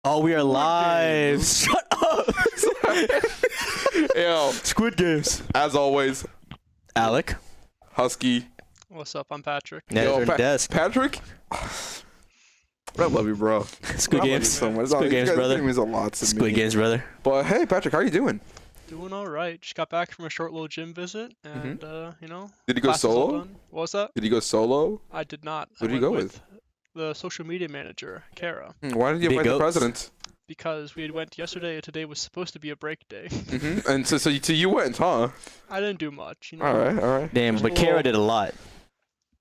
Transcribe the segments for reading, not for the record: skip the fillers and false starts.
Oh, we are live. Shut up. Yo, Squid Games. as always, Alec. Husky. What's up? I'm Patrick. Yo, desk. Patrick. I love you, bro. Squid I love you Games. so much. Squid Games, brother. It means a lot to Squid me. Games, brother. But hey, Patrick, how are you doing? Doing all right. Just got back from a short little gym visit, and you know. Did you go classes all solo? done. What was that? Did you go solo? I did not. Who I did you went go with? The social media manager, Kara, Why did you Big invite the goats. president? because we had went yesterday. And today was supposed to be a break day. And so you went, huh? I didn't do much. You know. All right. Damn, but Kara did a lot.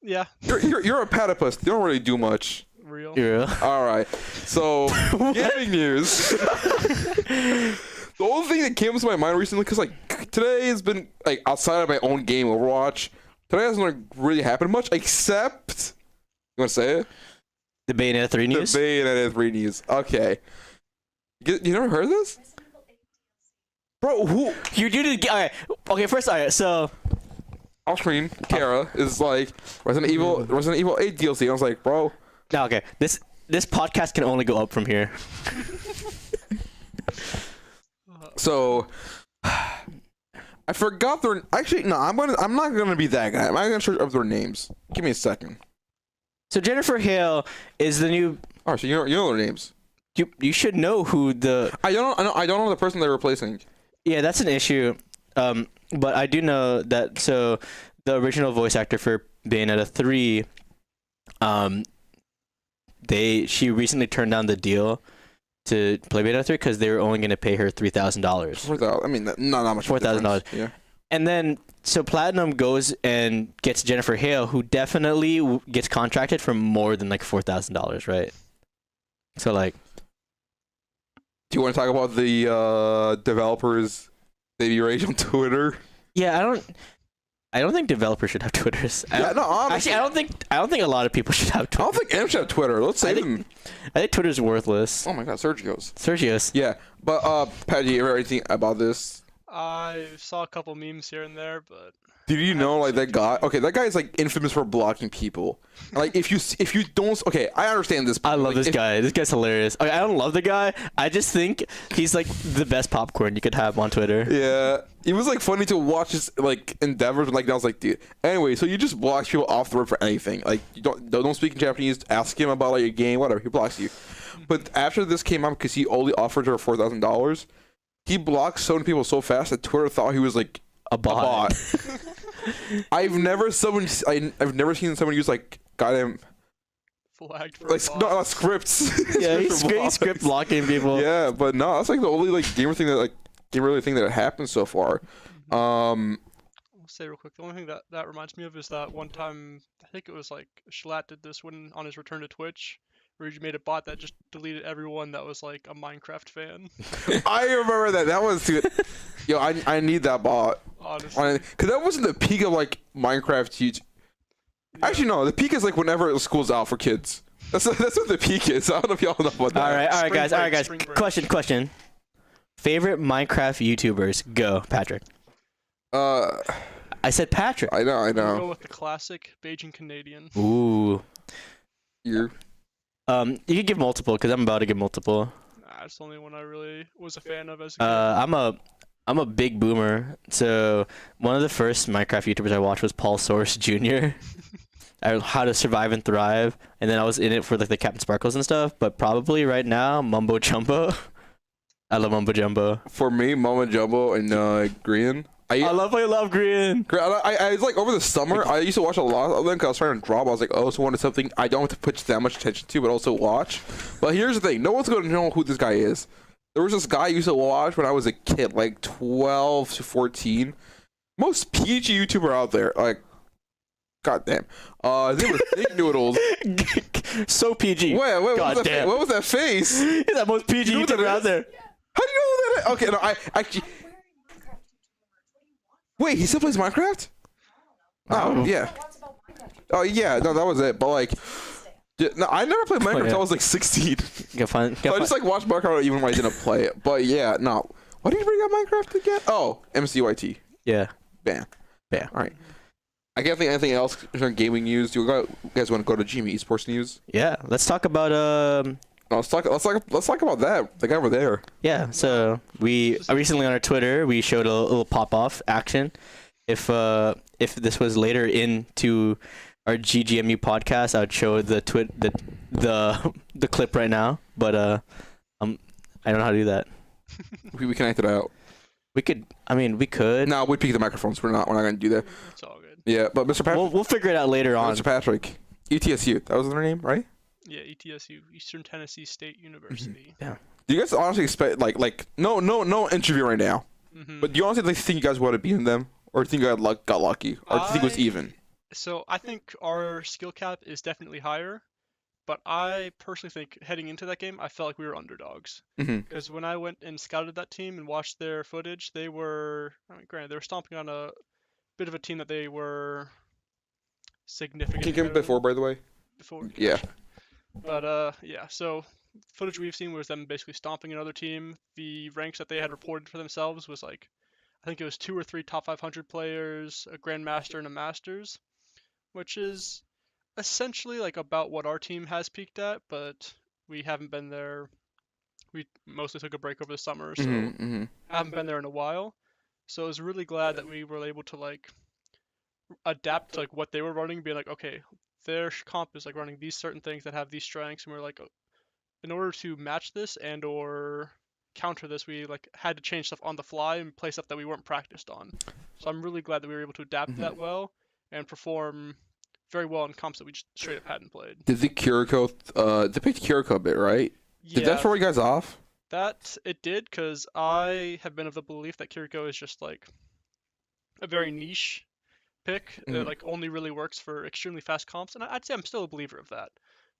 Yeah. You're a platypus. You don't really do much. Real. Yeah. All right. So gaming news. The only thing that came to my mind recently, because like today has been like outside of my own game, Overwatch. Today hasn't like, really happened much, except you want to say it? The Bayonetta 3 news? The Bayonetta 3 news. Okay. You never heard this? Bro, who? You did it. Alright. Okay, first, alright, so. Off screen, Kara is like Resident Evil 8 DLC. I was like, bro. No, okay. This podcast can only go up from here. So I forgot their. Actually, no. I'm not gonna be that guy. I'm not gonna search up their names. Give me a second. So Jennifer Hale is the new. Oh, so you know their names. You should know who the. I don't know the person they're replacing. Yeah, that's an issue. But I do know that. So the original voice actor for Bayonetta 3, she recently turned down the deal to play Bayonetta 3 because they were only going to pay her $3,000. $4,000. I mean, not much. $4,000. Yeah. And then so Platinum goes and gets Jennifer Hale, who definitely gets contracted for more than like $4,000, right? So like. Do you want to talk about the developers' baby rage on Twitter? Yeah, I don't think developers should have Twitters. Honestly, Actually, I don't think a lot of people should have I Twitter. don't think anyone should have Twitter. Let's save them. I think Twitter's worthless. Oh my God, Sergio's. Sergio's. Yeah, but Pat, do you ever anything about this? I saw a couple memes here and there, but. Did you know like that guy? Okay, that guy is like infamous for blocking people. Like if you don't, okay, I understand this. I love this guy. This guy's hilarious. Okay, I don't love the guy. I just think he's like the best popcorn you could have on Twitter. Yeah, it was like funny to watch his like endeavors. Like I was like, dude. Anyway, so you just block people off the road for anything. Like you don't speak in Japanese. Ask him about like your game, whatever. He blocks you. But after this came out, because he only offered her $4,000, he blocked so many people so fast that Twitter thought he was like A bot. I've never seen someone use like goddamn Flagged for like a bot. not scripts. Yeah, he's script blocking people. Yeah, but no, that's like the only like gamer thing that happened so far. I'll say real quick, the only thing that reminds me of is that one time, I think it was like Shalat did this when on his return to Twitch, where he made a bot that just deleted everyone that was like a Minecraft fan. I remember that. That was dude. Yo, I need that bot. Honestly. Because that wasn't the peak of like Minecraft YouTube. Actually, no. The peak is like whenever school's out for kids. That's what the peak is. I don't know if y'all know about that. All right, guys. Spring break. Question. Favorite Minecraft YouTubers? Go, Patrick. I said Patrick. I know. I'll go with the classic Beijing Canadian. Ooh. You're. You can give multiple because I'm about to give multiple. Nah, it's the only one I really was a fan of as a kid. I'm a big boomer. So one of the first Minecraft YouTubers I watched was Paul Source Jr. How to Survive and Thrive, and then I was in it for like the Captain Sparkles and stuff. But probably right now, Mumbo Jumbo. I love Mumbo Jumbo. For me, Mama Jumbo and Green. I love Green. I was like over the summer. I used to watch a lot of them because I was trying to drop. I was like, oh, so wanted something I don't have to put that much attention to, but also watch. But here's the thing: no one's going to know who this guy is. There was this guy I used to watch when I was a kid, like 12 to 14. Most PG YouTuber out there, like, goddamn. His name was Thick Noodles. So PG. Wait, what was that face? He's the most PG You know YouTuber out there. How do you know who that is? Okay, no, I actually. Wait, he still plays Minecraft? Oh, yeah. Oh, yeah, no, that was it. But, like, no, I never played Minecraft until I was, like, 16. I just, like, watched Minecraft even when I didn't play it. But, yeah, no. Why did you bring up Minecraft again? Oh, MCYT. Yeah. Bam. Yeah. All right. I can't think of anything else in gaming news. You guys want to go to GMU Esports news? Yeah. Let's talk about No, let's talk about that. The guy over there. Yeah, so we recently on our Twitter we showed a little pop-off action. If this was later into our GGMU podcast, I would show the clip right now. But I don't know how to do that. We can act it out. We could. I mean, we could. No, we peek the microphones. We're not going to do that. It's all good. Yeah, but Mr. Patrick. We'll figure it out later on. Mr. Patrick, ETSU. That was their name, right? Yeah, ETSU, Eastern Tennessee State University. Yeah. Do you guys honestly expect like no interview right now? Mm-hmm. But do you honestly think you guys would have beaten them, or do you think you got lucky, or do you think it was even? So I think our skill cap is definitely higher, but I personally think heading into that game, I felt like we were underdogs. Mm-hmm. Because when I went and scouted that team and watched their footage, they were, I mean, granted, they were stomping on a bit of a team that they were significant. Can you give before, by the way? Before. Yeah. But yeah, so footage we've seen was them basically stomping another team. The ranks that they had reported for themselves was like, I think it was 2 or 3 top 500 players, a grandmaster and a masters, which is essentially like about what our team has peaked at, but we haven't been there. We mostly took a break over the summer, so haven't been there in a while. So I was really glad that we were able to like adapt to like what they were running, being like, okay, their comp is like running these certain things that have these strengths, and we're like, in order to match this and or counter this, we like had to change stuff on the fly and play stuff that we weren't practiced on. So I'm really glad that we were able to adapt that well and perform very well in comps that we just straight up hadn't played. Did the Kiriko, they picked Kiriko a bit, right? Did that throw you guys off? That it did, because I have been of the belief that Kiriko is just like a very niche pick that like only really works for extremely fast comps, and I'd say I'm still a believer of that.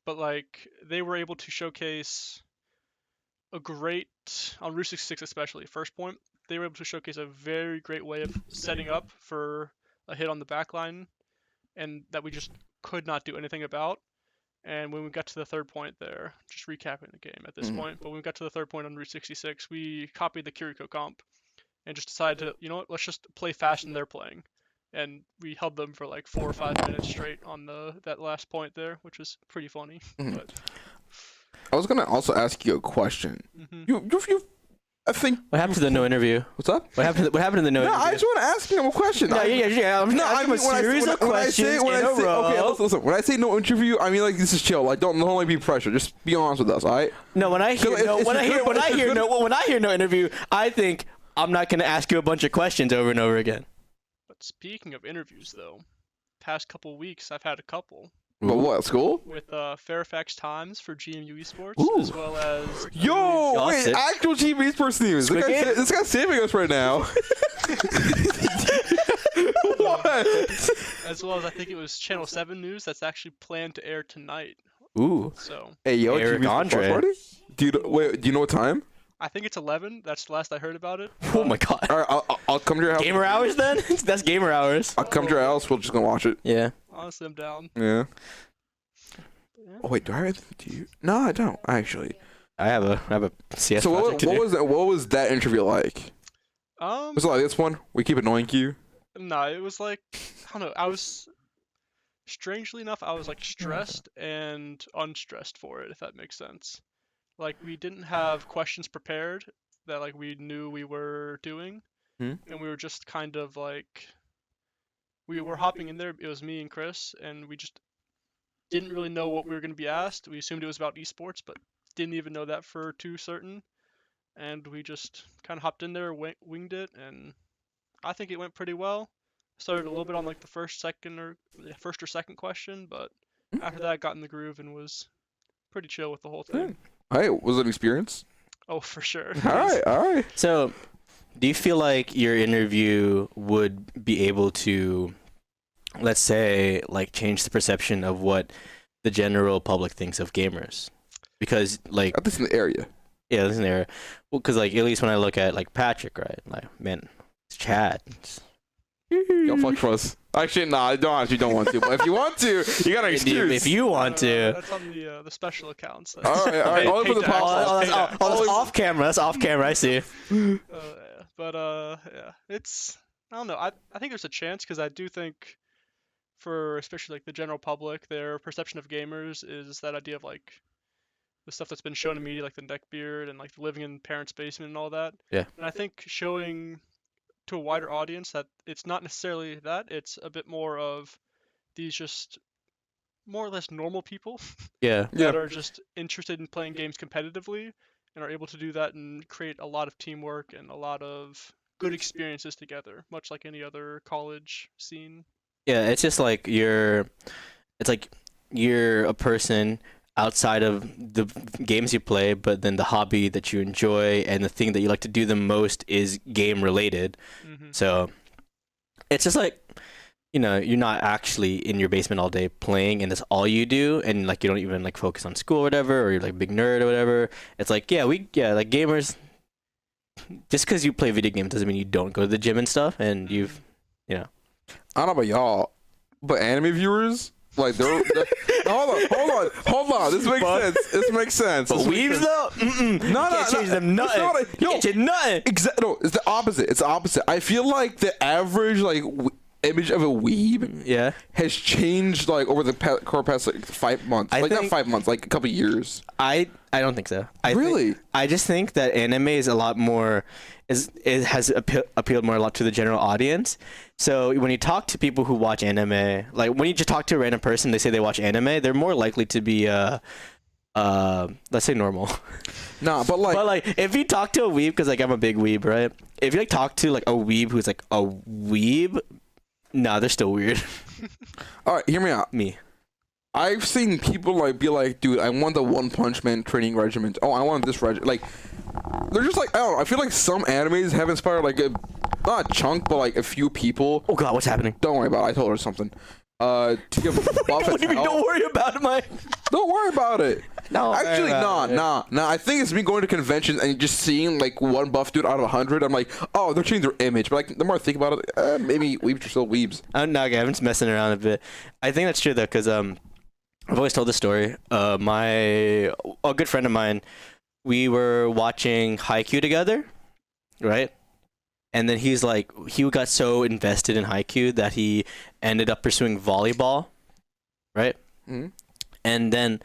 But like they were able to showcase a great on Route 66 especially first point. They were able to showcase a very great way of setting up for a hit on the back line, and that we just could not do anything about. And when we got to the third point there, just recapping the game at this point, but when we got to the third point on Route 66, we copied the Kiriko comp and just decided to, you know what, let's just play fast than they're playing. And we held them for like 4 or 5 minutes straight on that last point there, which was pretty funny. But I was gonna also ask you a question. You I think. What happened to the no interview? What's up? What happened to the no No, interview? I just want to ask him a question. Yeah. I'm asking a series of questions in a row. Okay, listen. When I say no interview, I mean like this is chill. Like don't like be pressure. Just be honest with us, all right? No, when I hear no interview, I think I'm not gonna ask you a bunch of questions over and over again. But speaking of interviews, though, past couple weeks I've had a couple. But what, school? With Fairfax Times for GMU Esports, Ooh. as well as... Yo, wait, actual GMU Esports news. This guy's saving us right now. What? As well as I think it was Channel 7 news that's actually planned to air tonight. Ooh. So. Hey, yo, Eric GMU Andre. Party? Do you know what time? I think it's 11. That's the last I heard about it. Oh my god. All right, I'll come to your house. Gamer hours then? That's gamer hours. I'll come to your house. We're just gonna watch it. Yeah. Honestly, I'm down. Yeah. Yeah. Oh wait, do you? No, I don't actually. I have a CS So project to do. what was that interview like? Was it like this one? We keep annoying you. No, it was like, I don't know. Strangely enough, I was like stressed and unstressed for it, if that makes sense. Like we didn't have questions prepared that like we knew we were doing, and we were just kind of like, we were hopping in there. It was me and Chris, and we just didn't really know what we were going to be asked. We assumed it was about esports, but didn't even know that for too certain. And we just kind of hopped in there, winged it, and I think it went pretty well. Started a little bit on like the first or second question, but after that, I got in the groove and was pretty chill with the whole thing. Hey, was it an experience? Oh, for sure. All right. So, do you feel like your interview would be able to, let's say, like change the perception of what the general public thinks of gamers? Because like, At least in the area. yeah, this is an area. Well, because like at least when I look at like Patrick, right? Like, man, it's Chad. Yo, fuck for us. Actually, nah, I don't want to. But if you want to, you got an excuse. If you want to. That's on the special accounts. All right. Only for the podcast. That's off camera. That's off camera. I see. Yeah. It's, I don't know. I think there's a chance, because I do think for especially like the general public, their perception of gamers is that idea of like the stuff that's been shown in media, like the neck beard and like living in parents' basement and all that. Yeah. And I think showing to a wider audience that it's not necessarily that, it's a bit more of these just more or less normal people Yeah. that are just interested in playing games competitively and are able to do that and create a lot of teamwork and a lot of good experiences together, much like any other college scene. Yeah, it's just like you're a person outside of the games you play, but then the hobby that you enjoy and the thing that you like to do the most is game related. So it's just like, you're not actually in your basement all day playing and that's all you do, and like you don't even like focus on school or whatever, or you're like a big nerd or whatever. It's like, like gamers, just because you play video games doesn't mean you don't go to the gym and stuff, and you've I don't know about y'all, but anime viewers, like they're hold on. This makes sense. But weebs though, can't change them nothing. Can't change nothing. Exactly. No, it's the opposite. It's the opposite. I feel like the average image of a weeb has changed like over the past like 5 months. Not 5 months, like a couple years. I don't think so. Really? I just think that anime is a lot more it has appealed more a lot to the general audience. So when you talk to people who watch anime, like when you just talk to a random person, they say they watch anime, they're more likely to be let's say normal. Nah, but like if you talk to a weeb, because like I'm a big weeb, right? If you like talk to like a weeb who's like a weeb, nah, they're still weird. All right, hear me out. I've seen people like be like, dude, I want the One Punch Man training regimen. Oh, I want this regimen. Like, they're just like, I don't know. I feel like some animes have inspired like not a chunk, but like a few people. Oh God, what's happening? Don't worry about it. I told her something. To get buff What do you mean, don't worry about it, Don't worry about it. No, actually, nah. I think it's me going to conventions and just seeing like one buff dude out of 100. I'm like, oh, they're changing their image. But like, the more I think about it, maybe weebs are still weebs. No, okay, I'm just messing around a bit. I think that's true though, because I've always told this story. A good friend of mine, we were watching Haikyuu together, right? And then he got so invested in Haikyuu that he ended up pursuing volleyball, right? Mm-hmm. And then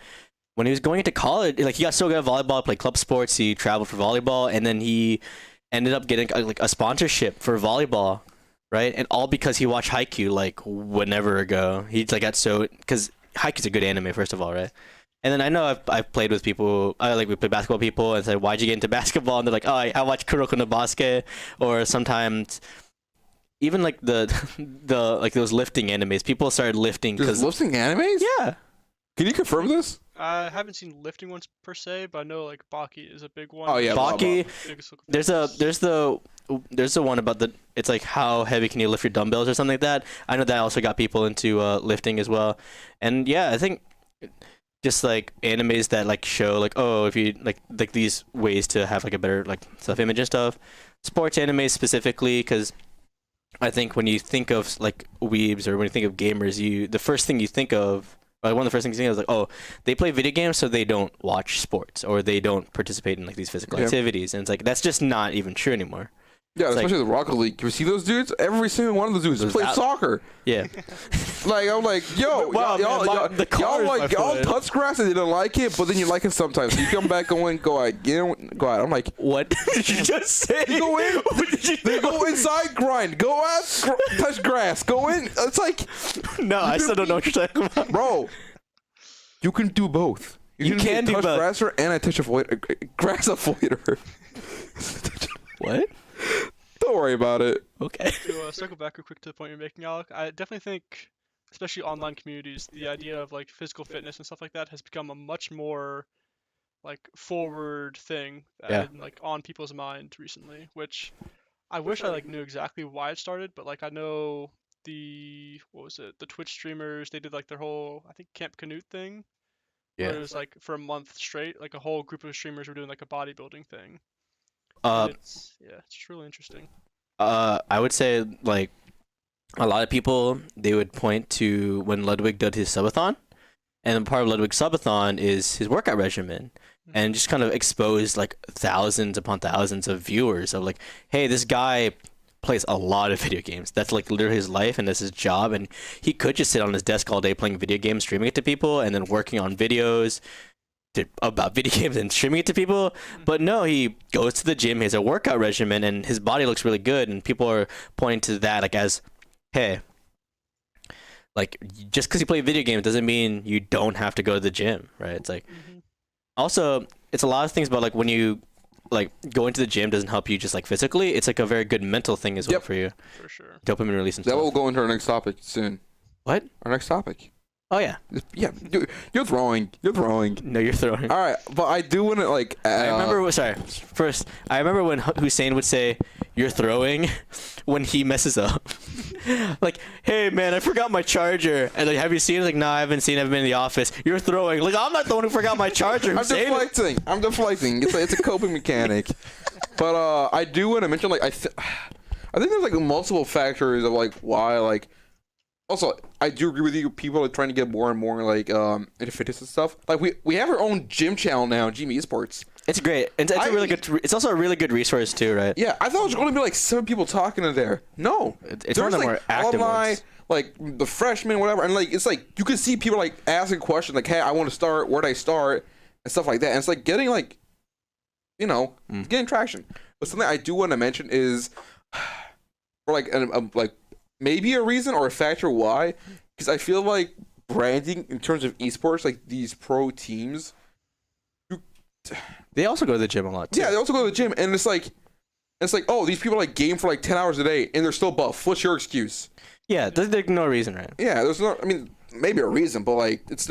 when he was going into college, like he got so good at volleyball, played club sports, he traveled for volleyball, and then he ended up getting like a sponsorship for volleyball, right? And all because he watched Haikyuu like whenever ago. He like got so, because Haikyuu's a good anime, first of all, right? And then I know I've played with people, we play basketball people, and say, why'd you get into basketball? And they're like, oh, I watch Kuroko no Basket, or sometimes even like the like those lifting animes. People started lifting because lifting animes. Yeah. Can you confirm this? I haven't seen lifting ones per se, but I know like Baki is a big one. Oh yeah, Baki. There's the one about it's like how heavy can you lift your dumbbells or something like that. I know that also got people into lifting as well. And yeah, I think just like animes that like show like, oh, if you like these ways to have like a better like self-image and stuff. Sports animes specifically, because I think when you think of like weebs or when you think of gamers, the first thing you think of, one of the first things you think of is like, oh, they play video games so they don't watch sports or they don't participate in like these physical activities, and it's like that's just not even true anymore. Yeah, it's especially the Rocket League. You see those dudes? Every single one of those dudes play soccer. Yeah. Like I'm like, yo, wow, y'all touch grass and you don't like it, but then you like it sometimes. So you come back going, go out. I'm like, what did you just say? You go in. They go inside, grind. Go out, touch grass. Go in. It's like, no, I still don't know what you're talking about, bro. You can do both. You can do touch both. grasser and I touch grass avoider. What? Don't worry about it. Okay. To circle back real quick to the point you're making, Alec, I definitely think, especially online communities, the idea of like physical fitness and stuff like that has become a much more like forward thing like on people's mind recently, which I wish I like knew exactly why it started, but like I know the Twitch streamers, they did like their whole, I think, Camp Canute thing. Yeah. Where it was like for a month straight, like a whole group of streamers were doing like a bodybuilding thing. It's just really interesting. I would say like a lot of people, they would point to when Ludwig did his subathon, and part of Ludwig's subathon is his workout regimen, and just kind of exposed like thousands upon thousands of viewers of like, hey, this guy plays a lot of video games. That's like literally his life and that's his job, and he could just sit on his desk all day playing video games, streaming it to people, and then working on videos about video games and streaming it to people. But no, he goes to the gym, he has a workout regimen, and his body looks really good, and people are pointing to that like as, hey, like just because you play video games doesn't mean you don't have to go to the gym, right? It's like also it's a lot of things, but like when you like going to the gym doesn't help you just like physically, it's like a very good mental thing as well for you. For sure. Dopamine release and That stuff. will go into our next topic soon. What? Our next topic. Oh yeah. Yeah, you're throwing. You're throwing. No, you're throwing. All right, but I do want to like. I remember. Sorry. First, I remember when Hussein would say, "You're throwing," when he messes up. Like, hey man, I forgot my charger. And like, have you seen it? Like, no, I haven't seen it. I've been in the office. You're throwing. Like, I'm not the one who forgot my charger. I'm deflecting. I'm deflecting. It's a coping mechanic. But I do want to mention like I think there's like multiple factors of like why like. Also, I do agree with you. People are trying to get more and more like into fitness and stuff. Like we have our own gym channel now, GMU Esports. It's great. It's a really good. It's also a really good resource too, right? Yeah, I thought it was going to be like 7 people talking in there. No, it's one of the more active ones. Like the freshmen, whatever, and like it's like you can see people like asking questions like, "Hey, I want to start. Where do I start?" and stuff like that. And it's like getting like, getting traction. But something I do want to mention is, for like maybe a reason or a factor why, because I feel like branding in terms of esports, like these pro teams, they also go to the gym a lot too. Yeah, they also go to the gym, and it's like, oh, these people like game for like 10 hours a day, and they're still buff. What's your excuse? Yeah, there's no reason, right? Yeah, there's no. I mean, maybe a reason, but like, it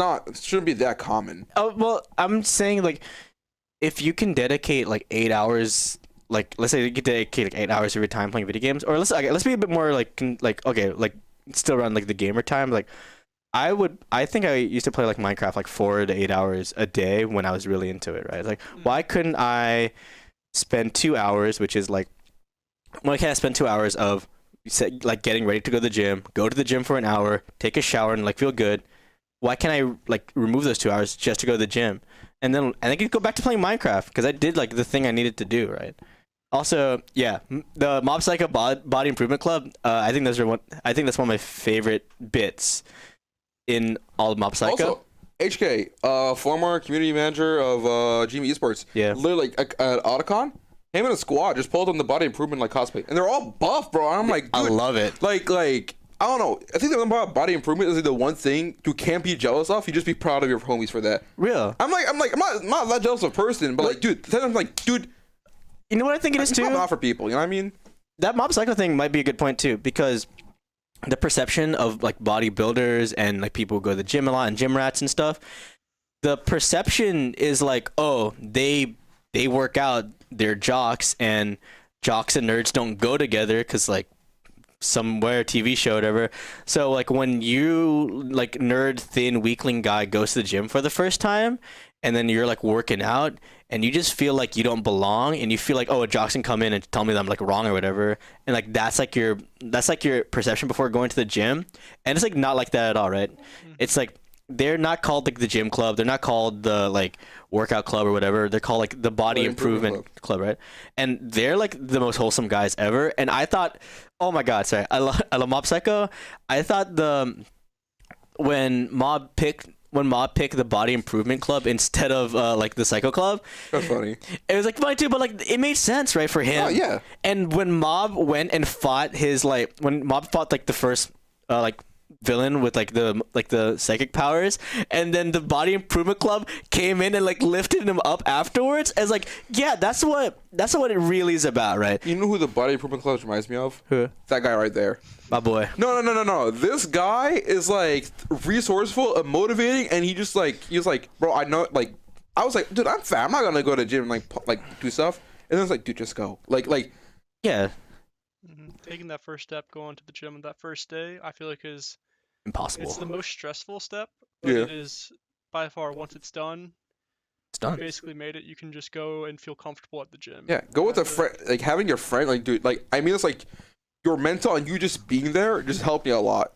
shouldn't be that common. Oh well, I'm saying like, if you can dedicate like 8 hours. Like, let's say you could dedicate like 8 hours of your time playing video games, or let's be a bit more like still around like the gamer time. Like, I think I used to play like Minecraft like 4 to 8 hours a day when I was really into it, right? Like, why couldn't I spend 2 hours, which is like, why can't I spend 2 hours of like getting ready to go to the gym, go to the gym for an hour, take a shower, and like feel good? Why can't I like remove those 2 hours just to go to the gym? And then I could go back to playing Minecraft because I did like the thing I needed to do, right? Also, yeah, the Mob Psycho Body Improvement Club. I think that's one of my favorite bits in all of Mob Psycho. Also, HK, former community manager of GMU Esports. Yeah. Literally at Otacon, him and a squad just pulled on the body improvement like cosplay, and they're all buff, bro. And I'm like, dude, I love it. Like I don't know. I think the thing about body improvement is like the one thing you can't be jealous of. You just be proud of your homies for that. Real. I'm not that jealous of a person, but like, dude, I'm like, dude. You know what I think it is too? Not for people, you know what I mean? That Mob Psycho thing might be a good point too, because the perception of like bodybuilders and like people who go to the gym a lot and gym rats and stuff, the perception is like, oh, they work out, they're jocks, and jocks and nerds don't go together because like somewhere TV show or whatever. So like when you like nerd thin weakling guy goes to the gym for the first time, and then you're like working out and you just feel like you don't belong, and you feel like, oh, a jock can come in and tell me that I'm like wrong or whatever, and like that's like your perception before going to the gym. And it's like not like that at all, right? It's like they're not called like the gym club, they're not called the like workout club or whatever, they're called like the body improvement club, right? And they're like the most wholesome guys ever. And I thought, oh my god, sorry, I love Mob Psycho. I thought when Mob picked the body improvement club instead of like the Psycho club, that's funny. It was like funny too, but like it made sense, right, for him. Oh yeah. And when Mob went and fought when Mob fought like the first like villain with like the psychic powers, and then the body improvement club came in and like lifted him up afterwards, as like, yeah, that's what it really is about, right? You know who the body improvement club reminds me of? Who? That guy right there. My boy. No. This guy is like resourceful and motivating, and he was like, bro, I know, like, I was like, dude, I'm fat. I'm not gonna go to the gym and like do stuff. And then I was like, dude, just go. Like. Yeah. Taking that first step, going to the gym on that first day, I feel like is impossible. It's the most stressful step, but it is by far, once it's done, you basically made it. You can just go and feel comfortable at the gym. Yeah, go with a friend, like having your friend, like, dude, like, I mean, it's like your mental and you just being there just helped me a lot.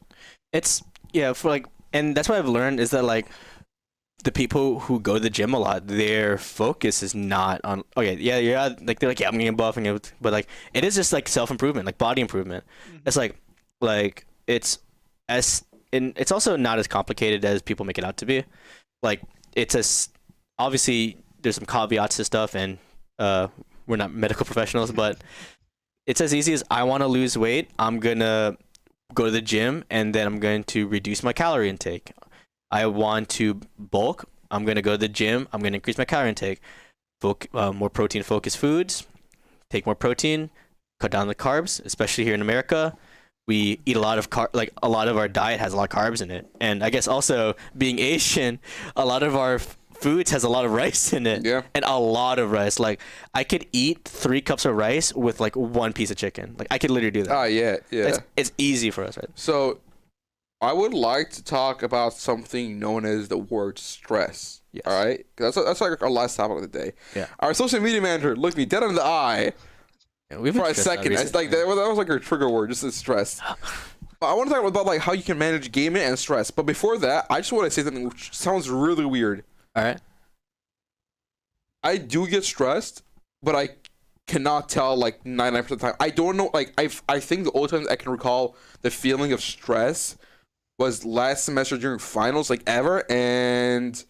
It's, yeah, for like, and that's what I've learned is that like the people who go to the gym a lot, their focus is not on, okay, yeah, like they're like, yeah, I'm getting buff, but like it is just like self-improvement, like body improvement. It's like it's it's also not as complicated as people make it out to be. Like it's obviously there's some caveats to stuff, and we're not medical professionals, but it's as easy as I want to lose weight. I'm gonna go to the gym, and then I'm going to reduce my calorie intake. I want to bulk. I'm gonna go to the gym. I'm gonna increase my calorie intake. More protein focused foods. Take more protein. Cut down the carbs, especially here in America. We eat a lot of a lot of our diet has a lot of carbs in it, and I guess also being Asian, a lot of our foods has a lot of rice in it. Yeah. And a lot of rice. Like I could eat 3 cups of rice with like 1 piece of chicken. Like I could literally do that. Ah, yeah. It's easy for us, right? So, I would like to talk about something known as the word stress. Yes. All right, that's like our last topic of the day. Yeah. Our social media manager looked me dead in the eye We've for a second. It's like that was like her trigger word, just the stress. I want to talk about like how you can manage gaming and stress. But before that, I just want to say something which sounds really weird. All right. I do get stressed, but I cannot tell like 99% of the time. I don't know. Like I think the only time I can recall the feeling of stress was last semester during finals, like ever, and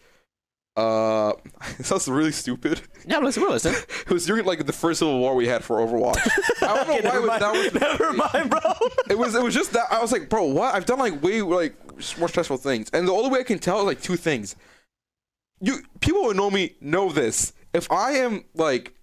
it sounds really stupid. Yeah, listen. It was during like the first Civil War we had for Overwatch. I don't know why that was. Never mind, bro. It was just that I was like, bro, what? I've done like way like more stressful things, and the only way I can tell is like 2 things. People who know me know this. If I am like,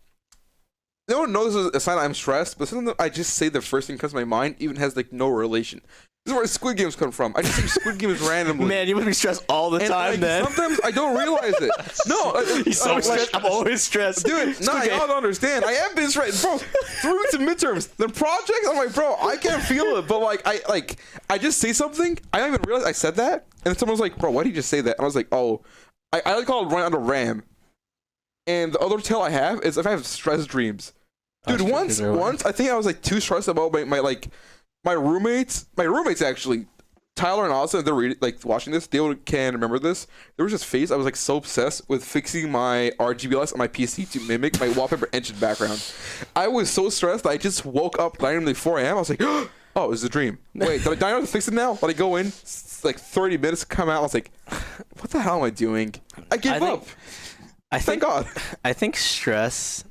no one knows this is a sign I'm stressed, but sometimes I just say the first thing comes to my mind, even has like no relation. This is where Squid Games come from. I just say Squid Games randomly. Man, you must be stressed all the time, like, then. Sometimes I don't realize it. No, He's so stressed. I'm always stressed. Dude, nah, y'all don't understand. I have been stressed, bro. 3 weeks of midterms, the projects. I'm like, bro, I can't feel it, but like, I just say something. I don't even realize I said that, and then someone's like, bro, why did you just say that? And I was like, oh, I like call it run out of RAM. And the other tell I have is if I have stress dreams. Dude, once I think I was like too stressed about my roommates. My roommates actually, Tyler and Austin, they're watching this. They can remember this. There was this phase I was like so obsessed with fixing my RGB lights on my PC to mimic my wallpaper engine background. I was so stressed that I just woke up randomly 4 a.m. I was like, oh, it's a dream. Wait, did I know to fix it now? Let I go in. It's like 30 minutes come out. I was like, what the hell am I doing? I gave up. Thank God. I think stress,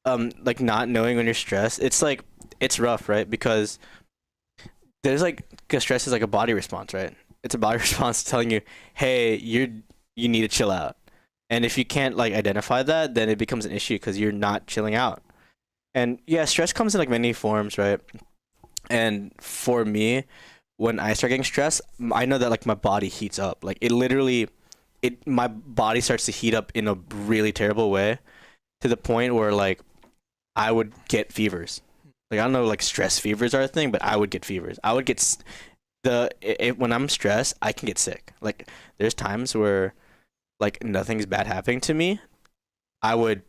like not knowing when you're stressed, it's rough, right? Because there's cause stress is like a body response, right? It's a body response telling you, hey, you need to chill out. And if you can't like identify that, then it becomes an issue because you're not chilling out. And yeah, stress comes in like many forms, right? And for me, when I start getting stressed, I know that like my body heats up. Like my body starts to heat up in a really terrible way, to the point where like I would get fevers. Like I don't know, like stress fevers are a thing, but I would get fevers. I would get when I'm stressed, I can get sick. Like there's times where like nothing's bad happening to me, I would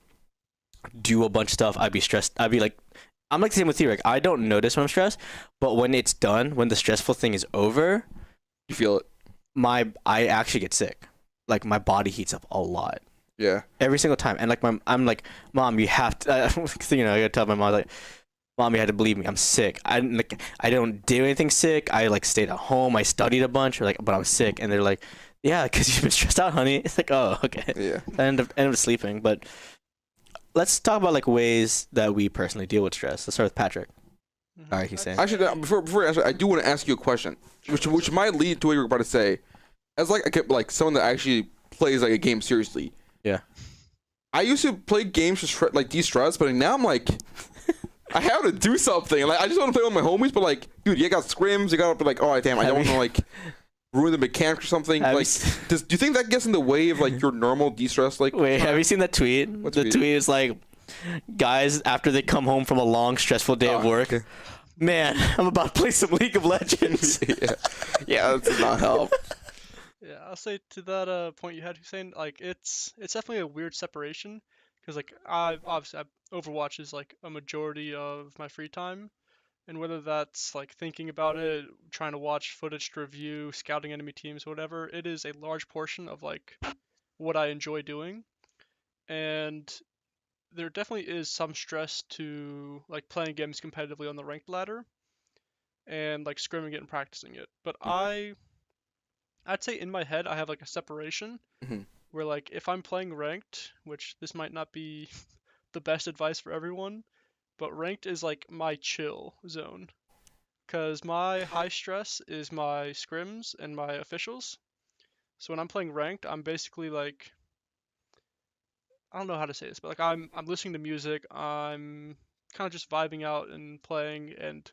do a bunch of stuff. I'd be stressed. I'd be like, I'm like the same with you. Like I don't notice when I'm stressed, but when it's done, when the stressful thing is over, You feel it. I actually get sick. Like my body heats up a lot. Yeah. Every single time. And like I'm like, Mom, you have to you know, I gotta tell my mom like, Mom, you had to believe me, I'm sick. I don't do anything sick. I like stayed at home. I studied a bunch, but I was sick. And they're like, yeah, because you've been stressed out, honey. It's like, oh, okay. Yeah. I end up sleeping. But let's talk about like ways that we personally deal with stress. Let's start with Patrick. All right, he's saying. Actually, before I answer, I do want to ask you a question, which might lead to what you're about to say. As like someone that actually plays like a game seriously. Yeah. I used to play games to like de-stress, but now I'm like, I have to do something. Like I just want to play with my homies, but like, dude, you got scrims, you got to be like, oh damn, I don't want to like ruin the mechanic or something. Like, do you think that gets in the way of like your normal de-stress? Like, wait, have you seen that tweet? The tweet is like, guys, after they come home from a long, stressful day of work, okay. Man, I'm about to play some League of Legends. Yeah, that does not help. Yeah, I'll say to that point you had, Hussein, like it's definitely a weird separation, because like Overwatch is like a majority of my free time, and whether that's like thinking about it, trying to watch footage to review, scouting enemy teams, whatever, it is a large portion of like what I enjoy doing, and there definitely is some stress to like playing games competitively on the ranked ladder, and like scrimming it and practicing it, but I'd say in my head I have like a separation, Mm-hmm. where like if I'm playing ranked, which this might not be the best advice for everyone, but ranked is like my chill zone. Because my high stress is my scrims and my officials. So when I'm playing ranked, I'm basically like, I don't know how to say this, but like I'm listening to music, I'm kind of just vibing out and playing and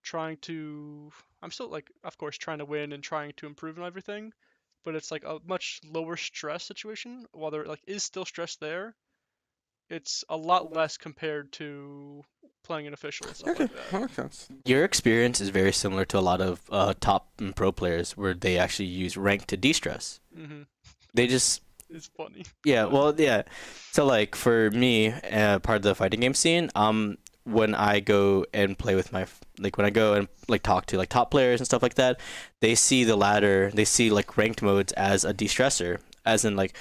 trying to, I'm still like, of course, trying to win and trying to improve and everything, but it's like a much lower stress situation. While there like is still stress there, it's a lot less compared to playing an official and stuff Okay, like that that. makes sense. Your experience is very similar to a lot of top and pro players where they actually use rank to de-stress. They just It's funny. yeah, well, yeah. So like for me, part of the fighting game scene, when I go and play with like when I go and like talk to like top players and stuff like that, they see the ladder, they see like ranked modes as a de-stressor, as in like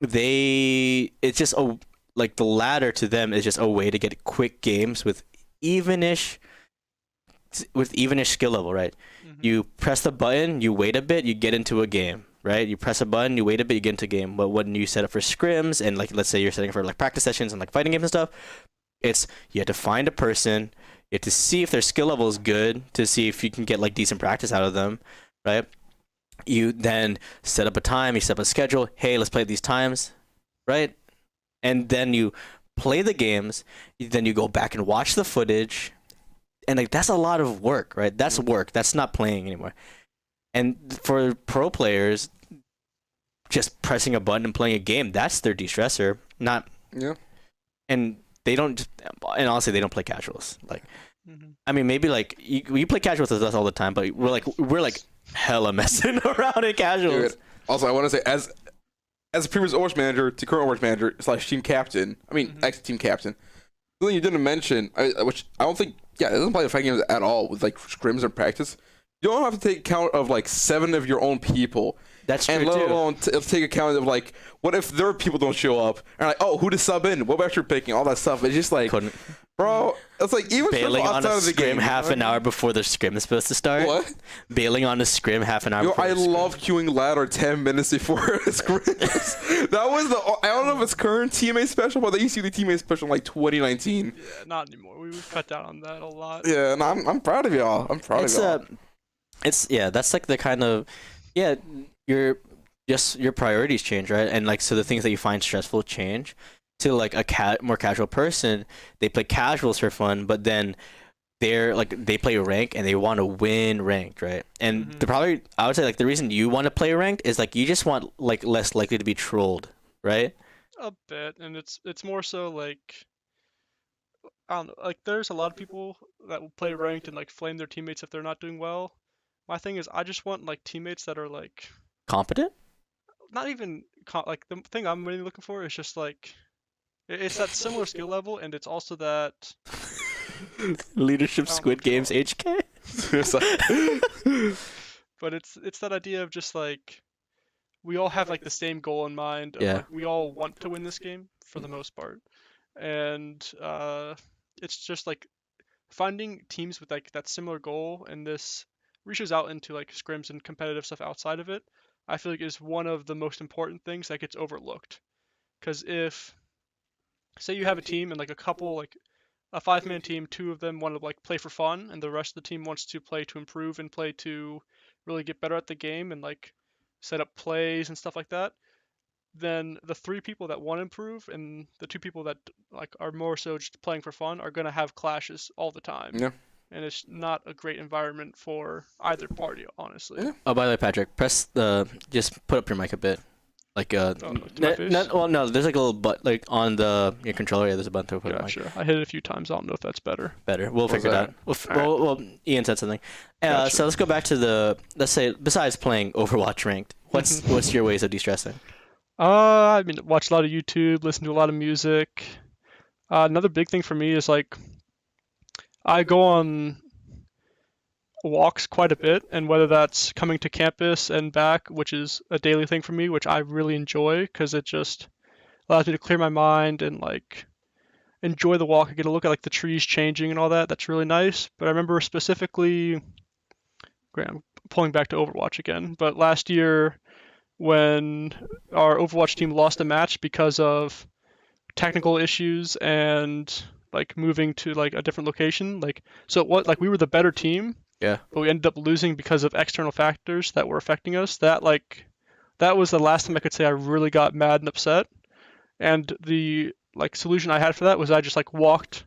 it's just a like the ladder to them is just a way to get quick games with evenish skill level, right? You press the button, you wait a bit, you get into a game, right? You press a button, you wait a bit, you get into a game. But when you set up for scrims and like let's say you're setting for like practice sessions and like fighting games and stuff, it's you have to find a person, you have to see if their skill level is good to see if you can get like decent practice out of them, right? You then set up a time, you set up a schedule. Hey, let's play at these times, right? And then you play the games. Then you go back and watch the footage, and like that's a lot of work, right? That's work. That's not playing anymore. And for pro players, just pressing a button and playing a game, that's their de-stressor. Not yeah. And they don't. And honestly, they don't play casuals. Like, I mean, maybe like you play casuals with us all the time, but we're like hella messing around in casuals. Dude, also, I want to say as a previous Overwatch manager to current Overwatch manager / team captain, I mean ex-team captain, something you didn't mention, which I don't think, it doesn't play the fighting games at all with like scrims and practice. You don't have to take account of like 7 of your own people. That's true and let too. alone take account of like what if their people don't show up and like, oh, who to sub in, what match you're picking, all that stuff. It's just like, bro, it's like even bailing on a scrim half an hour before the scrim is supposed to start. What? Bailing on a scrim half an hour. I love queuing ladder 10 minutes before a scrim. That was I don't know if it's current teammate special, but they used to do the teammate special in like 2019. Yeah, not anymore. We've cut down on that a lot. Yeah, and I'm proud of y'all. I'm proud of y'all. That's like the kind of your priorities change, right? And like so the things that you find stressful change. To like a more casual person, they play casuals for fun, but then they play rank and they want to win ranked, right? And I would say like the reason you want to play ranked is like you just want like less likely to be trolled, right? A bit, and it's more so like, I don't know, like there's a lot of people that will play ranked and like flame their teammates if they're not doing well. My thing is I just want like teammates that are like competent. Not even like the thing I'm really looking for is just like it's that similar skill level, and it's also that leadership Squid Games HK. But it's that idea of just like we all have like the same goal in mind. Like, we all want to win this game for the most part, and it's just like finding teams with like that similar goal, and this reaches out into like scrims and competitive stuff outside of it. I feel like is one of the most important things that gets overlooked, because if say you have a team and like a couple, like a 5-man team, 2 of them want to like play for fun and the rest of the team wants to play to improve and play to really get better at the game and like set up plays and stuff like that, then the 3 people that want to improve and the 2 people that like are more so just playing for fun are going to have clashes all the time. Yeah. And it's not a great environment for either party, honestly. Yeah. Oh, by the way, Patrick, just put up your mic a bit. Like no, there's like a little button like on your controller. Yeah, there's a button to put it. Gotcha. I hit it a few times. I don't know if that's better. We'll figure it out. Well, Ian said something. Gotcha. So let's go back to let's say besides playing Overwatch ranked, what's your ways of de-stressing? I mean, watch a lot of YouTube, listen to a lot of music. Another big thing for me is like I go on walks quite a bit, and whether that's coming to campus and back, which is a daily thing for me, which I really enjoy because it just allows me to clear my mind and like enjoy the walk. I get to look at like the trees changing and all that. That's really nice. But I remember specifically, I'm pulling back to Overwatch again, but last year when our Overwatch team lost a match because of technical issues and like moving to like a different location. Like so what like we were the better team, Yeah. but we ended up losing because of external factors that were affecting us. That was the last time I could say I really got mad and upset. And the like solution I had for that was I just like walked.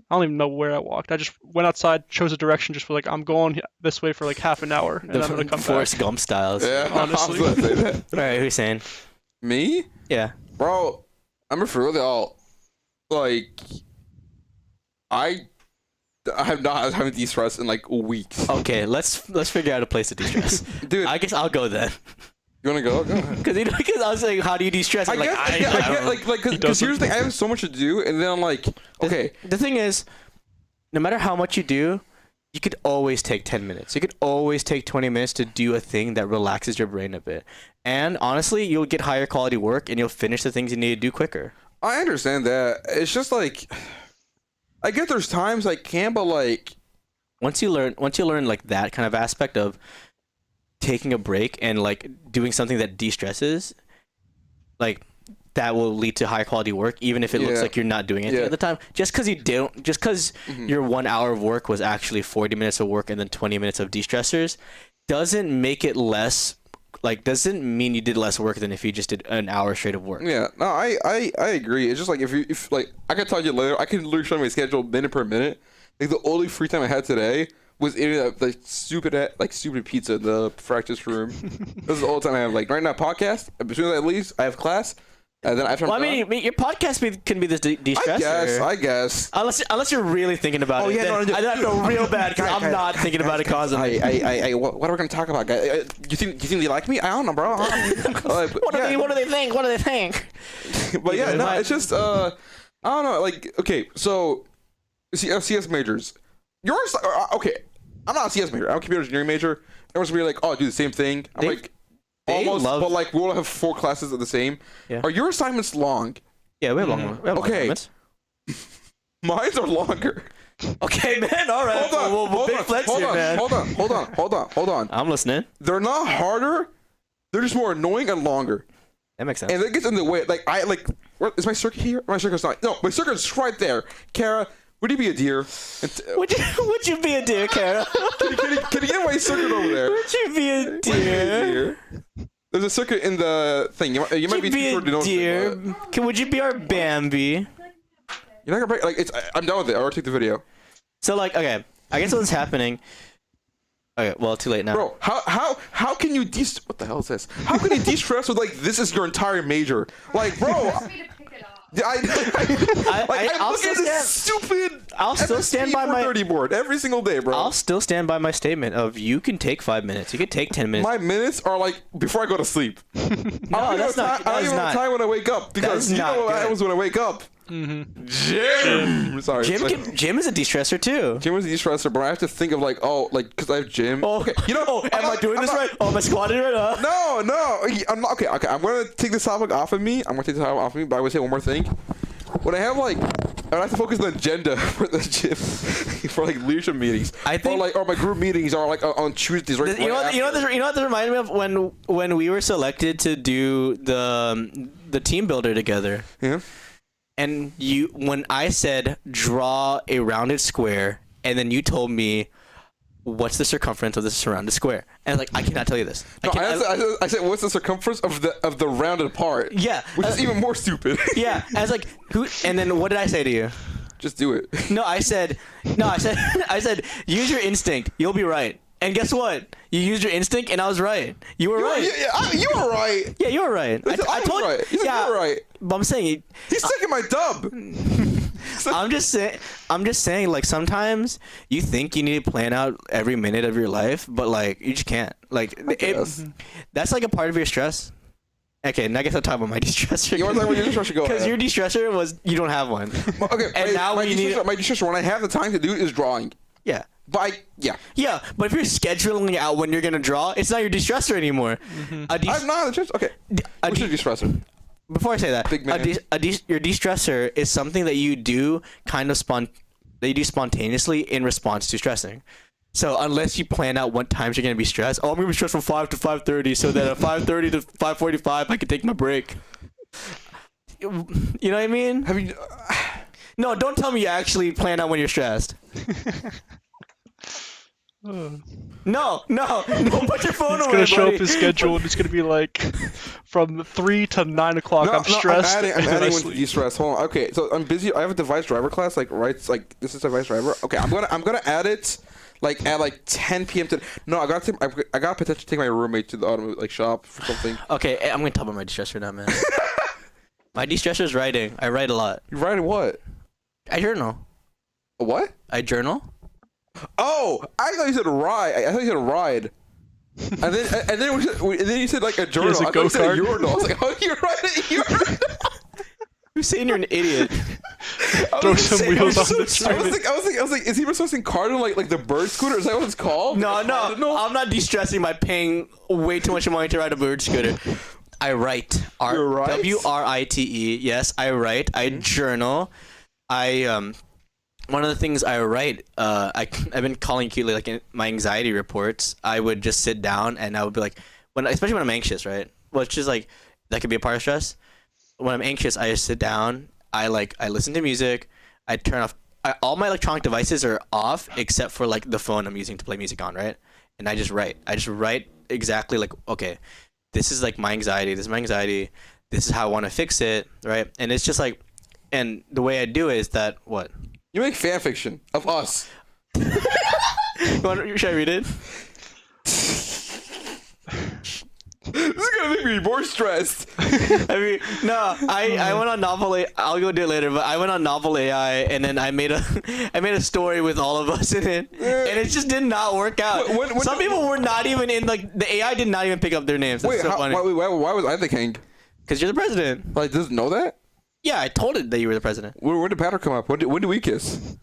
I don't even know where I walked. I just went outside, chose a direction, just for like I'm going this way for like half an hour, and I'm gonna come Forrest back. Gump styles. Yeah, Honestly. I was gonna say that. All right, who's saying? Me, Yeah. bro. I'm for real. Like, I have not having de-stress in like weeks. Okay, let's figure out a place to de-stress. Dude, I guess I'll go then. you wanna go? Go ahead. Because I was like, how do you de-stress? I Like, guess, I get, don't- like, because here's the thing. I have so much to do, and then I'm like, okay, The thing is, no matter how much you do, you could always take 10 minutes. You could always take 20 minutes to do a thing that relaxes your brain a bit. And honestly, you'll get higher quality work and you'll finish the things you need to do quicker. I understand that. It's just like, I get there's times I can, but like, Once you learn like that kind of aspect of taking a break and like doing something that de-stresses, like that will lead to high quality work, even if it looks Yeah. like you're not doing anything Yeah. at the time. Just because your 1 hour of work was actually 40 minutes of work and then 20 minutes of de-stressors, doesn't make it less. Like, doesn't mean you did less work than if you just did an hour straight of work. yeah, no, I agree. It's just like if like I can tell you later, I can literally show my schedule minute per minute. Like the only free time I had today was eating that stupid pizza in the practice room. This is the only time I have. Like right now, podcast. Between that leaves, I have class, and then after. Well, I mean, your podcast can be this de-stressor. I guess. Unless you're really thinking about it. yeah, Then I feel real bad because I'm not thinking about it constantly. What are we gonna talk about, guys? You think they like me? I don't know, bro. What do they think? What do they think? But yeah, no, it's just I don't know. Like, okay, so CS majors. Yours, okay. I'm not a CS major. I'm a computer engineering major. Everyone's gonna be like, oh, do the same thing. I'm like, almost, but like we'll have 4 classes of the same. Yeah. Are your assignments long? Yeah, we have long. We have long Okay. assignments. Mine are longer. Okay, man. All right. Big flex here, man. Hold on. I'm listening. They're not harder. They're just more annoying and longer. That makes sense. And it gets in the way. Like where, is my circuit here? My circuit's not. No, my circuit's right there. Kara, would you be a deer? Would you be a deer, Kara? Can you get my circuit over there? Would you be a deer? There's a circuit in the thing. You might be too a short to notice deer. it, but Would you be our Bambi? you're not gonna break. Like it's. I'm done with it. I already took the video. So like, okay, I guess what's happening. Okay, well, too late now. Bro, how can you what the hell is this? How can you de-stress with like this is your entire major? Like, bro. I'm looking at this stupid. I'll still stand by my 30 board every single day, bro. I'll still stand by my statement of you can take 5 minutes. You can take 10 minutes. My minutes are like before I go to sleep. No, that's not. I don't even have time when I wake up because you know what happens when I wake up. Gym. Sorry. Gym is a de-stressor too. Gym is a de-stressor, but I have to think of like, oh, like because I have gym. Oh, okay. You know, am I doing this right? Oh, am I squatting right? No, I'm not. Okay. I'm gonna take this topic off of me. But I would say one more thing. When I have like, I have to focus on the agenda for the gym, for like leadership meetings. I think, or my group meetings are like on Tuesdays. Right. You know what this reminded me of when we were selected to do the team builder together. Yeah. And when I said draw a rounded square, and then you told me what's the circumference of this rounded square, and I was like, I cannot tell you this. I said what's the circumference of the rounded part? Yeah, which is even more stupid. Yeah, I was like, who? And then what did I say to you? Just do it. I said, use your instinct. You'll be right. And guess what? You used your instinct, and I was right. You were right. You were right. Yeah, you were right. I told you. Right. You were right. But I'm saying he's taking my dub. I'm just saying. Like sometimes you think you need to plan out every minute of your life, but like you just can't. Like that's like a part of your stress. Okay, now I guess I'll talk about my de-stressor. You want to talk about your de-stressor? Go ahead. Because your de-stressor was you don't have one. Okay, and now my de-stressor when I have the time to do it is drawing. Yeah. But Yeah, but if you're scheduling out when you're gonna draw, it's not your de-stressor anymore. I'm not a okay. What's your de-stressor? Before I say that, your de-stressor is something that you do spontaneously in response to stressing. So unless you plan out what times you're gonna be stressed, I'm gonna be stressed from 5 to 5:30, so that at 5:30 to 5:45 I can take my break. You know what I mean? Have you? No, don't tell me you actually plan out when you're stressed. No, don't put your phone He's away, gonna show buddy. up his schedule and it's gonna be like from 3 to 9 o'clock. I'm stressed. I'm and then I adding sleep. when you stress. Hold on. Okay, so I'm busy. I have a device driver class. Like this is device driver. Okay, I'm gonna add it like at like 10 p.m. to. No, I got potentially take my roommate to the automotive shop for something. Okay, I'm gonna talk about my de-stressor now, man. My de-stressor is writing. I write a lot. You writing what? I journal. A what? I journal. Oh, I thought you said ride. I thought you said ride. And then you said like a journal. has a I thought you said a go-kart. urinal. I was like, oh, you're writing a urinal. Who's saying you're an idiot? Throw some wheels on the I street. was like, is he supposed cardinal like the bird scooter? Is that what it's called? No, Cardinal? I'm not de-stressing by paying way too much money to ride a bird scooter. I write. You write? W-R-I-T-E. Yes, I write. I journal. One of the things I write, I've been calling cutely like in my anxiety reports. I would just sit down and I would be like, especially when I'm anxious, right? Well, it's just like that could be a part of stress. When I'm anxious, I just sit down. I listen to music. I turn off. All my electronic devices are off except for like the phone I'm using to play music on, right? And I just write. I just write exactly like, okay, this is like my anxiety. This is my anxiety. This is how I want to fix it, right? And it's just like, and the way I do it is that what? You make fan fiction of us. Should I read it? This is gonna make me more stressed. I mean, no, I went on Novel AI. I'll go do it later, but I went on Novel AI and then I made a story with all of us in it, and it just did not work out. Some people were not even in, like, the AI did not even pick up their names. That's Wait, so funny. why was I the king? Because you're the president. Like, does it know that? Yeah, I told it that you were the president. When did Patrick come up? When did we kiss?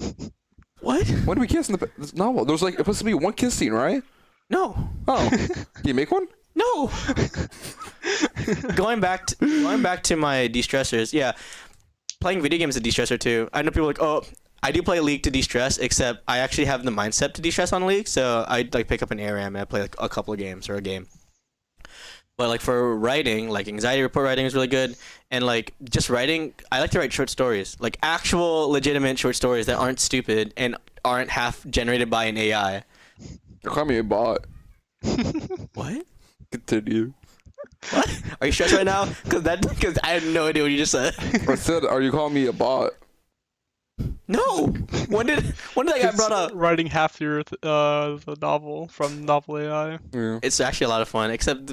What? When did we kiss in the novel? There was like supposed to be one kiss scene, right? No. Oh, can you make one? No. going back to my de-stressors, yeah. Playing video games is a de-stressor too. I know people are like, oh, I do play League to de-stress, except I actually have the mindset to de-stress on League, so I like pick up an ARM and I play like a couple of games or a game. But like for writing, like anxiety report writing is really good, and like just writing, I like to write short stories, like actual legitimate short stories that aren't stupid and aren't half generated by an AI. You call me a bot. What? Continue. What? Are you stressed right now? Because I have no idea what you just said. I said, are you calling me a bot? No. When did I get brought up? Writing half your the novel from Novel AI. Yeah. It's actually a lot of fun, except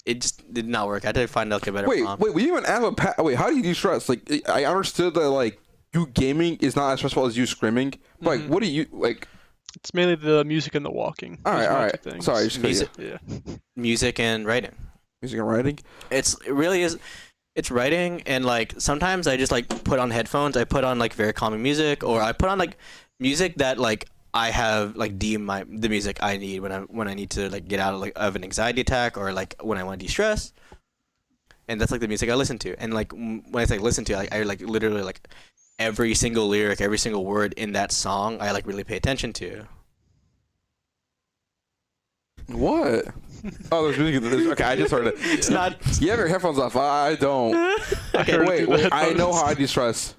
it just did not work. I had to find out a better prompt. Wait, we even have a wait, how do you de-stress? Like, I understood that, like, you gaming is not as stressful as you screaming. But, like, what do you, like... It's mainly the music and the walking. All Those are my right. two things. Sorry, just Music. Yeah. Music and writing. Music and writing? It really is. It's writing, and, like, sometimes I just, like, put on headphones. I put on, like, very calming music, or I put on, like, music that, like, I have, like, deemed the music I need when I need to, like, get out of, like, of an anxiety attack, or, like, when I want to de-stress. And that's, like, the music I listen to. And, like, when I say listen to, like, I, like, literally, like, every single lyric, every single word in that song, I, like, really pay attention to. What? Oh, there's music. Okay, I just heard it. It's not. You have your headphones off. I don't. Okay, Wait. I know how I de-stress.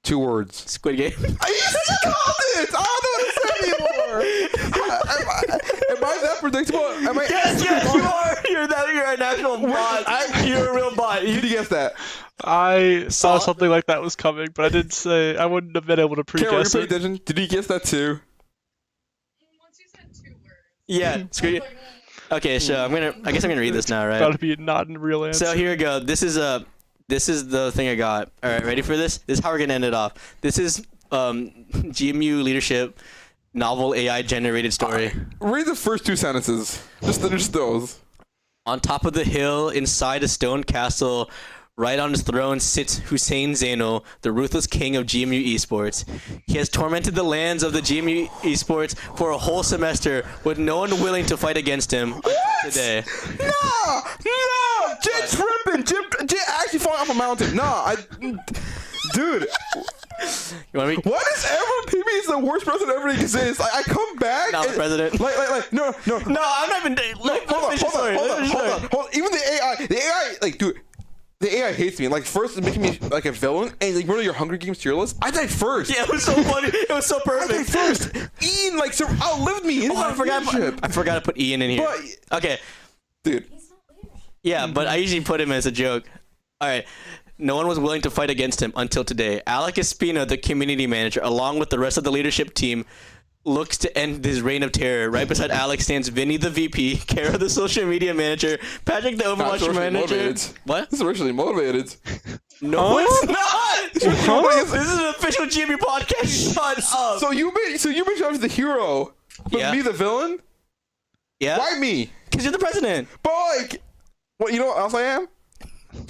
2 words. Squid Game. I called it! I don't know what to say anymore! Am I that predictable? Yes, you are. You're an actual bot. You're a real bot. Did you guess that? I saw something like that was coming, but I didn't say. I wouldn't have been able to pre-guess Pay it. attention. Did you guess that too? Once you said 2 words. Yeah, Squid Game. Okay, so I guess I'm gonna read this now, Gotta right? be not a real answer. So here we go. This is the thing I got. All right, ready for this? This is how we're gonna end it off. This is GMU leadership novel AI generated story. Read the first 2 sentences. Just those. On top of the hill, inside a stone castle, right on his throne sits Hussein Zainal, the ruthless king of GMU Esports. He has tormented the lands of the GMU Esports for a whole semester, with no one willing to fight against him until today. No! Jay tripping! Jay actually falling off a mountain. Dude, You want me? What is ever? PB is the worst president ever to exist. I come back. Not the president. Like, no. No, I'm not even. Hold on. Even the AI, like, dude. The AI hates me. Like, first it's making me like a villain, and like one of your Hunger Games tier list. I died first. Yeah, it was so funny. It was so perfect. I died first. Ian like outlived me. I forgot to put Ian in here. But, okay, dude. yeah, but I usually put him as a joke. All right. No one was willing to fight against him until today. Alec Espina, the community manager, along with the rest of the leadership team, looks to end his reign of terror. Right beside Alex stands Vinny, the VP, Kara, the social media manager, Patrick, the Overwatch manager. Motivated. What? This is racially motivated. No, it's not. This is an official GMU podcast. Shut up. So you made Josh the hero, but Yeah. me the villain. Yeah. Why me? Because you're the president. But like, what? You know what else I am?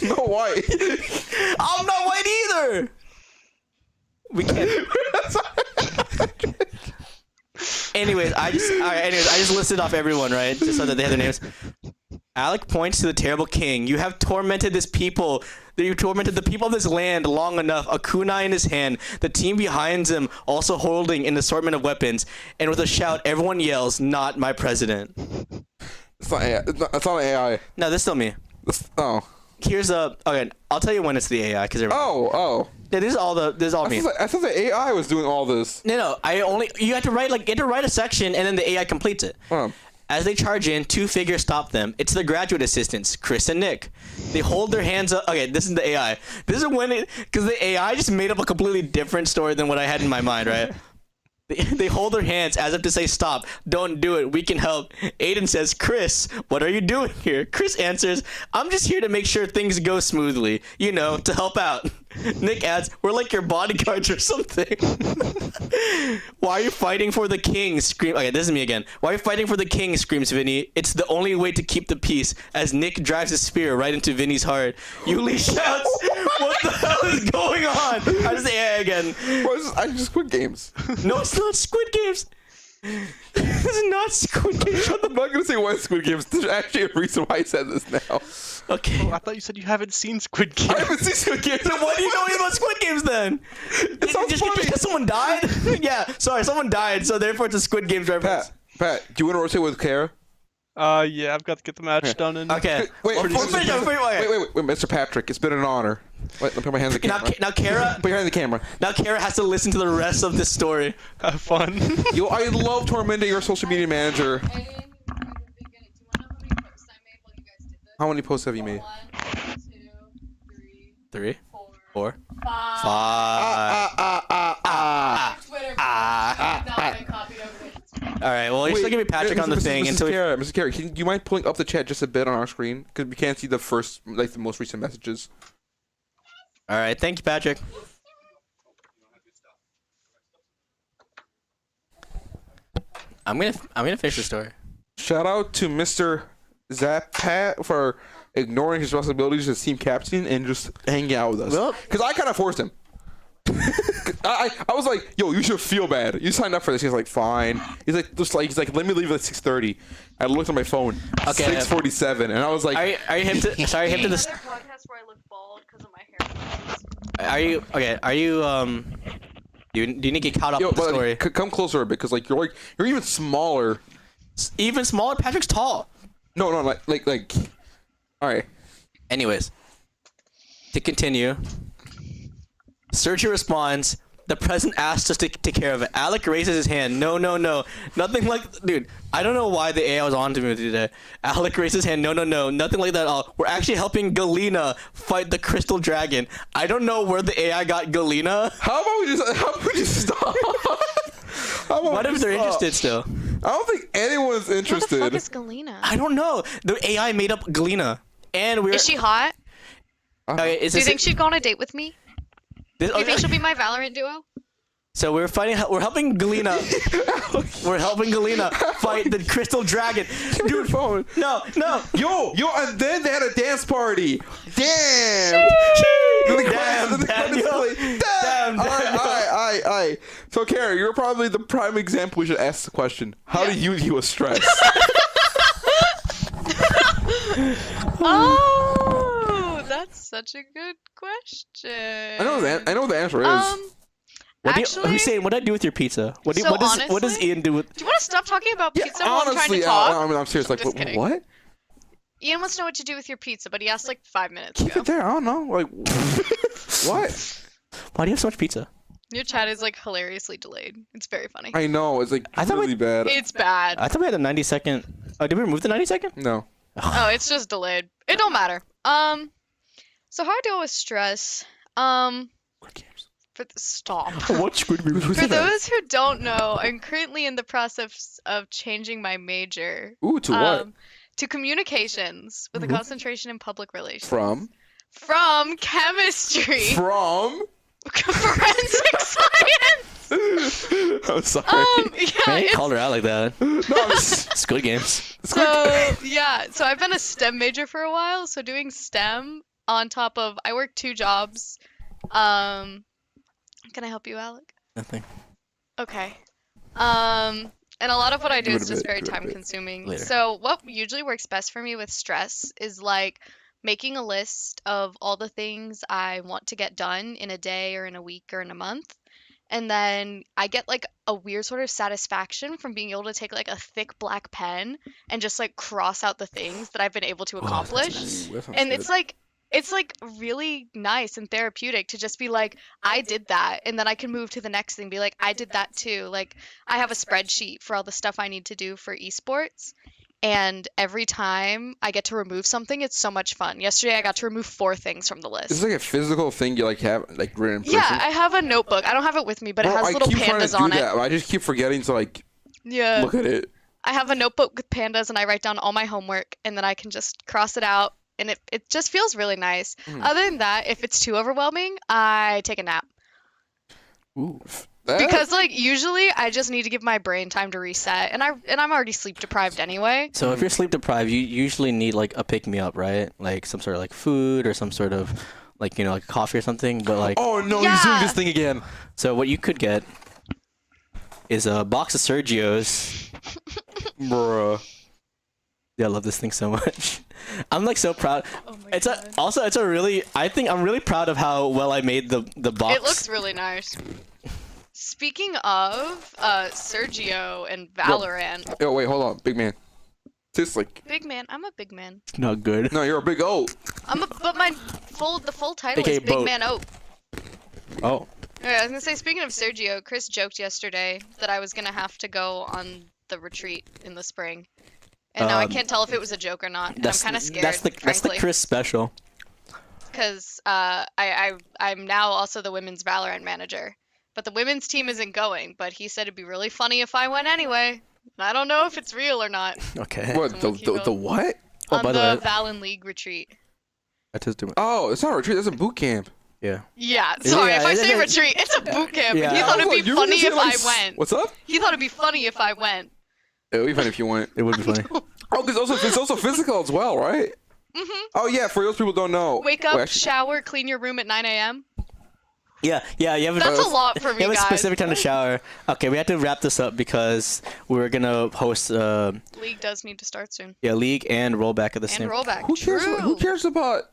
No white. I'm not white either. We can't. Anyways, I just listed off everyone, right? Just so that they have their names. Alec points to the terrible king. You have tormented this people. You tormented the people of this land long enough. A kunai in his hand. The team behind him also holding an assortment of weapons. And with a shout, everyone yells, "Not my president." It's not AI. It's not AI. No, this is still me. Oh. Here's a. Okay, I'll tell you when it's the AI because Oh. Yeah, this is all me. I thought the AI was doing all this. No. You have to write a section and then the AI completes it. As they charge in, two figures stop them. It's the graduate assistants, Chris and Nick. They hold their hands up. Okay, this is the AI. This is because the AI just made up a completely different story than what I had in my mind, right? They hold their hands as if to say, "Stop, don't do it, we can help." Aiden says, "Chris, what are you doing here?" Chris answers, "I'm just here to make sure things go smoothly, to help out." Nick adds, "We're like your bodyguards or something." "Why are you fighting for the king?" Okay, this is me again. "Why are you fighting for the king?" screams Vinny. "It's the only way to keep the peace," as Nick drives his spear right into Vinny's heart. Yuli shouts, "What the hell is going on?" I just AI again. I just quit games. No, it's not Squid Games. This is not Squid Games. I'm not gonna say why Squid Games. There's actually a reason why I said this now. Okay. Oh, I thought you said you haven't seen Squid Games. I haven't seen Squid Games. So what do you know about Squid Games then? It sounds just funny. because someone died? Yeah, sorry, someone died, so therefore it's a Squid Games reference. Pat, do you want to rotate with Kara? Yeah, I've got to get the match done. And Okay. Wait, Wait. Mr. Patrick, it's been an honor. Wait, let me put my hands on the camera. Now Kara, Put your hand on the camera. now Kara has to listen to the rest of this story. have fun. I love tormenting your social media manager. I didn't from the beginning. Do you want to know how many posts I made while you guys did this? How many posts have you made? 1, 2, 3, 3, 4, 4, 5. 5. Twitter. Not been copied over. All right. Well, you're still gonna be Patrick on the thing until. Mr. Kara, do you mind pulling up the chat just a bit on our screen because we can't see the the most recent messages. All right. Thank you, Patrick. I'm gonna finish the story. Shout out to Mr. ZapPat for ignoring his responsibilities as team captain and just hanging out with us. Well- Because I kind of forced him. I was like, "Yo, you should feel bad. You signed up for this." He's like, "Fine." He's like, "Let me leave at 6:30." I looked at my phone. Okay. 6:47, and I was like, Are you hip to? Sorry, hip to this. Another podcast where I look bald because of my hair. Are you okay? Are you Do you need to get caught up "Yo, with the but, story? come closer a bit, because you're even smaller." Even smaller. Patrick's tall. No, like. All right. Anyways, to continue, Sergio responds, "The president asked us to take care of it." Alec raises his hand. No. Nothing like... Dude, I don't know why the AI was on to me today. Alec raises his hand. No. Nothing like that at all. We're actually helping Galena fight the Crystal Dragon. I don't know where the AI got Galena. How about we just stop? What if they're interested still? I don't think anyone's Who the interested. fuck is Galena? I don't know. The AI made up Galena. And we're... Is she hot? Okay, Do you think she'd go on a date with me? Do you think she'll be my Valorant duo? So we're helping Galena. We're helping Galena fight the Crystal Dragon. Dude, phone. No. Yo, and then they had a dance party. Damn. Damn, Daniel. Damn, All right. So, Kara, you're probably the prime example we should ask the question. How do you deal with stress? Oh, that's such a good question. I know the answer is. Actually, Hussein, what did I do with your pizza? What So does honestly- Ian do with? do you want to stop talking about Yeah, pizza while I'm trying honestly, to talk? I mean, I'm serious. Like, Just kidding. what? Ian wants to know what to do with your pizza, but he asked like 5 minutes Keep ago. it there. I don't know. Like, what? Why do you have so much pizza? Your chat is like hilariously delayed. It's very funny. I know. It's like I thought really bad. It's bad. I thought we had a 90-second. Oh, did we remove the 90-second? No. Oh, it's just delayed. It don't matter. So how I deal with stress? Stop. What Squid Game? For those who don't know, I'm currently in the process of changing my major. Ooh, to what? To communications with a concentration in public relations. From Chemistry. From. Forensic science. I'm sorry. Yeah. Hey, It's, called her out like that. Squid Games. so yeah. So I've been a STEM major for a while. So doing STEM on top of I work 2 jobs. Can I help you, Alec? Nothing. Okay. And a lot of what I do Give it is a just bit, very give it a time bit. consuming. Later. So what usually works best for me with stress is like making a list of all the things I want to get done in a day or in a week or in a month. And then I get like a weird sort of satisfaction from being able to take like a thick black pen and just like cross out the things that I've been able to Oh, that's accomplish. nice. Ooh, that sounds And good. it's like really nice and therapeutic to just be like, I did that, and then I can move to the next thing, be like, I did that too. Like I have a spreadsheet for all the stuff I need to do for esports, and every time I get to remove something, it's so much fun. Yesterday I got to remove 4 things from the Is this list. like a physical thing you like have like written in person? Yeah, I have a notebook. I don't have it with me, but it Bro, has I little keep trying to pandas do on that, it. but I just keep forgetting to like Yeah. look at it. I have a notebook with pandas, and I write down all my homework, and then I can just cross it out, and it just feels really nice. Mhm. Other than that, if it's too overwhelming, I take a nap. Ooh. That- Because like usually I just need to give my brain time to reset, and I'm already sleep deprived anyway. So if you're sleep deprived, you usually need like a pick me up, right? Like some sort of like food or some sort of like like coffee or something. But like, Oh no, he's doing Yeah. this thing again. so what you could get is a box of Sergio's. Bruh. Yeah, I love this thing so much. I'm like so proud. Oh my It's a really. I think I'm really proud of how well I made the box. It looks really nice. Speaking of Sergio and Valorant, Yo, wait, hold on, big man. This like big man, I'm a big man. not good. no, you're a big O. But the full title AKA is Big boat. Man Oak. Oh. Yeah, I was gonna say, speaking of Sergio, Chris joked yesterday that I was gonna have to go on the retreat in the spring, and now I can't tell if it was a joke or not. And I'm kind of scared, That's the frankly, Chris special. because I'm now also the women's Valorant manager, but the women's team isn't going. But he said it'd be really funny if I went anyway. And I don't know if it's real or not. Okay. What Someone keep the what? Oh, On by the the way, Valen League retreat. that's his doing. Oh, it's not a retreat. That's a boot camp. Yeah. Yeah, Is it- sorry, yeah, if I isn't say it- retreat, it's a boot camp. Yeah. And he I thought was it'd like, be you were funny gonna if say, I like, went. What's up? He thought it'd be funny if I went. It would be fun if you went. It would be funny. Oh, because it's also physical as well, right? Mhm. Oh yeah, for those people who don't know. Wake up, Wait, actually- shower, clean your room at 9 a.m. Yeah. You have That's a lot for You me, have a guys. specific time to shower. Okay, we have to wrap this up because we're gonna host League does need to start soon. league and rollback at the And same. rollback. Who cares? True. Who cares about